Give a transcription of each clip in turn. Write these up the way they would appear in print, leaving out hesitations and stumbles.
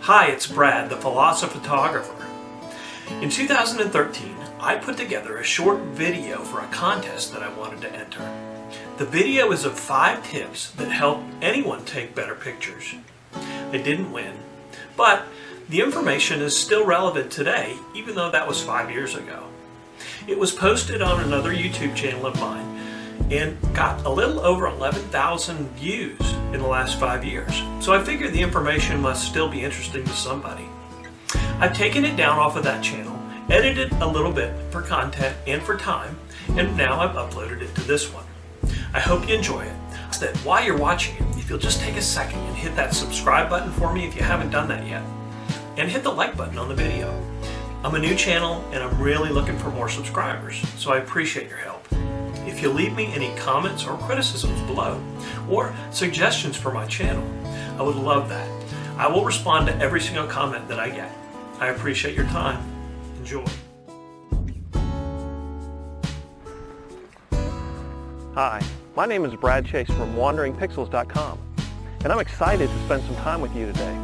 Hi, it's Brad, the Philosopher. In 2013, I put together a short video for a contest that I wanted to enter. The video is of 5 tips that help anyone take better pictures. I didn't win, but the information is still relevant today, even though that was 5 years ago. It was posted on another YouTube channel of mine and got a little over 11,000 views in the last 5 years. So I figured the information must still be interesting to somebody. I've taken it down off of that channel, edited a little bit for content and for time, and now I've uploaded it to this one. I hope you enjoy it. So that while you're watching it, if you'll just take a second and hit that subscribe button for me if you haven't done that yet, and hit the like button on the video. I'm a new channel and I'm really looking for more subscribers, so I appreciate your help. If you leave me any comments or criticisms below, or suggestions for my channel, I would love that. I will respond to every single comment that I get. I appreciate your time. Enjoy. Hi, my name is Brad Chase from WanderingPixels.com, and I'm excited to spend some time with you today.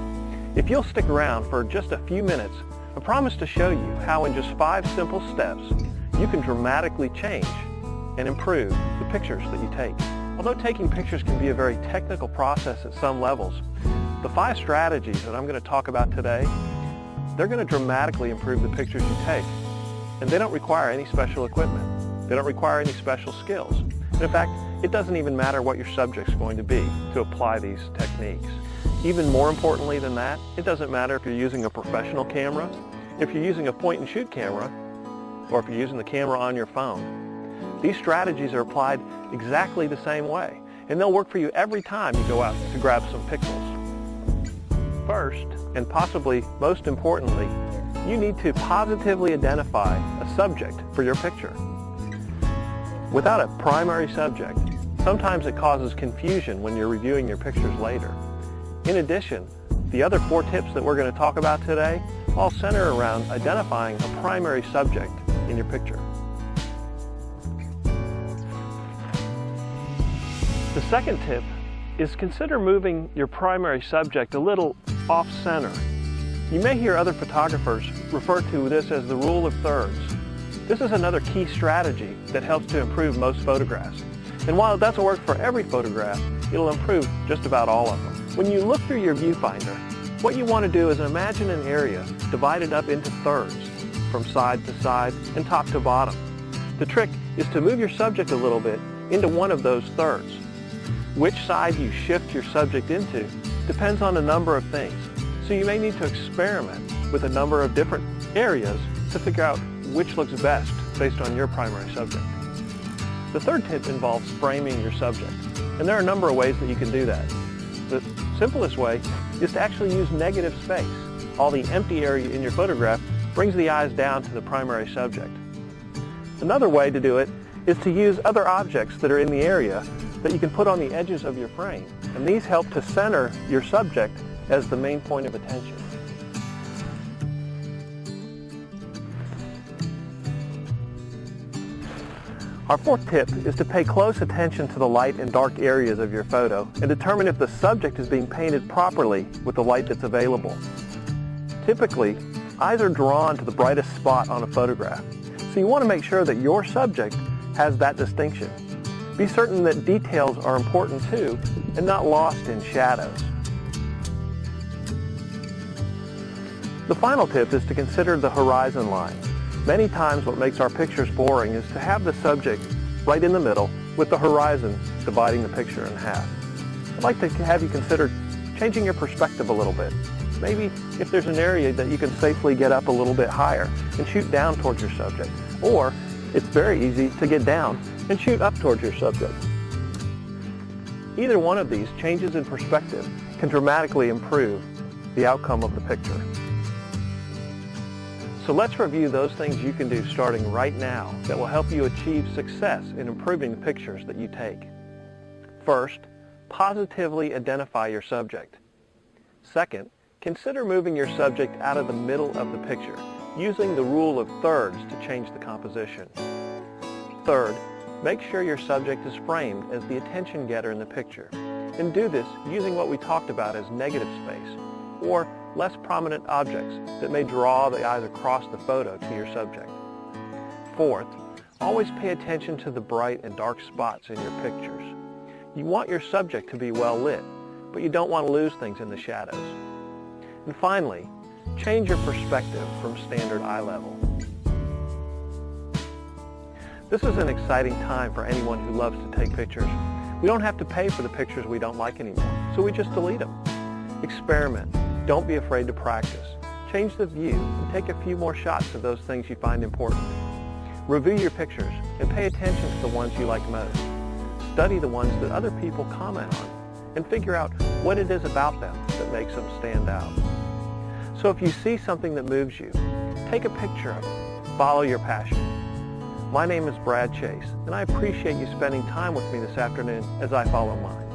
If you'll stick around for just a few minutes, I promise to show you how in just 5 simple steps you can dramatically change and improve the pictures that you take. Although taking pictures can be a very technical process at some levels, the 5 strategies that I'm going to talk about today, they're going to dramatically improve the pictures you take. And they don't require any special equipment. They don't require any special skills. And in fact, it doesn't even matter what your subject's going to be to apply these techniques. Even more importantly than that, it doesn't matter if you're using a professional camera, if you're using a point-and-shoot camera, or if you're using the camera on your phone. These strategies are applied exactly the same way, and they'll work for you every time you go out to grab some pixels. First, and possibly most importantly, you need to positively identify a subject for your picture. Without a primary subject, sometimes it causes confusion when you're reviewing your pictures later. In addition, the other 4 tips that we're going to talk about today all center around identifying a primary subject in your picture. The second tip is consider moving your primary subject a little off-center. You may hear other photographers refer to this as the rule of thirds. This is another key strategy that helps to improve most photographs. And while it doesn't work for every photograph, it'll improve just about all of them. When you look through your viewfinder, what you want to do is imagine an area divided up into thirds, from side to side and top to bottom. The trick is to move your subject a little bit into one of those thirds. Which side you shift your subject into depends on a number of things, so you may need to experiment with a number of different areas to figure out which looks best based on your primary subject. The third tip involves framing your subject, and there are a number of ways that you can do that. The simplest way is to actually use negative space. All the empty area in your photograph brings the eyes down to the primary subject. Another way to do it is to use other objects that are in the area that you can put on the edges of your frame, and these help to center your subject as the main point of attention. Our 4th tip is to pay close attention to the light and dark areas of your photo and determine if the subject is being painted properly with the light that's available. Typically, eyes are drawn to the brightest spot on a photograph, so you want to make sure that your subject has that distinction. Be certain that details are important too and not lost in shadows. The final tip is to consider the horizon line. Many times what makes our pictures boring is to have the subject right in the middle with the horizon dividing the picture in half. I'd like to have you consider changing your perspective a little bit. Maybe if there's an area that you can safely get up a little bit higher and shoot down towards your subject. Or it's very easy to get down and shoot up towards your subject. Either one of these changes in perspective can dramatically improve the outcome of the picture. So let's review those things you can do starting right now that will help you achieve success in improving the pictures that you take. First, positively identify your subject. Second, consider moving your subject out of the middle of the picture, using the rule of thirds to change the composition. Third, make sure your subject is framed as the attention getter in the picture, and do this using what we talked about as negative space, or less prominent objects that may draw the eyes across the photo to your subject. Fourth, always pay attention to the bright and dark spots in your pictures. You want your subject to be well lit, but you don't want to lose things in the shadows. And finally, change your perspective from standard eye level. This is an exciting time for anyone who loves to take pictures. We don't have to pay for the pictures we don't like anymore, so we just delete them. Experiment. Don't be afraid to practice. Change the view and take a few more shots of those things you find important. Review your pictures and pay attention to the ones you like most. Study the ones that other people comment on and figure out what it is about them that makes them stand out. So if you see something that moves you, take a picture of it. Follow your passion. My name is Brad Chase, and I appreciate you spending time with me this afternoon as I follow mine.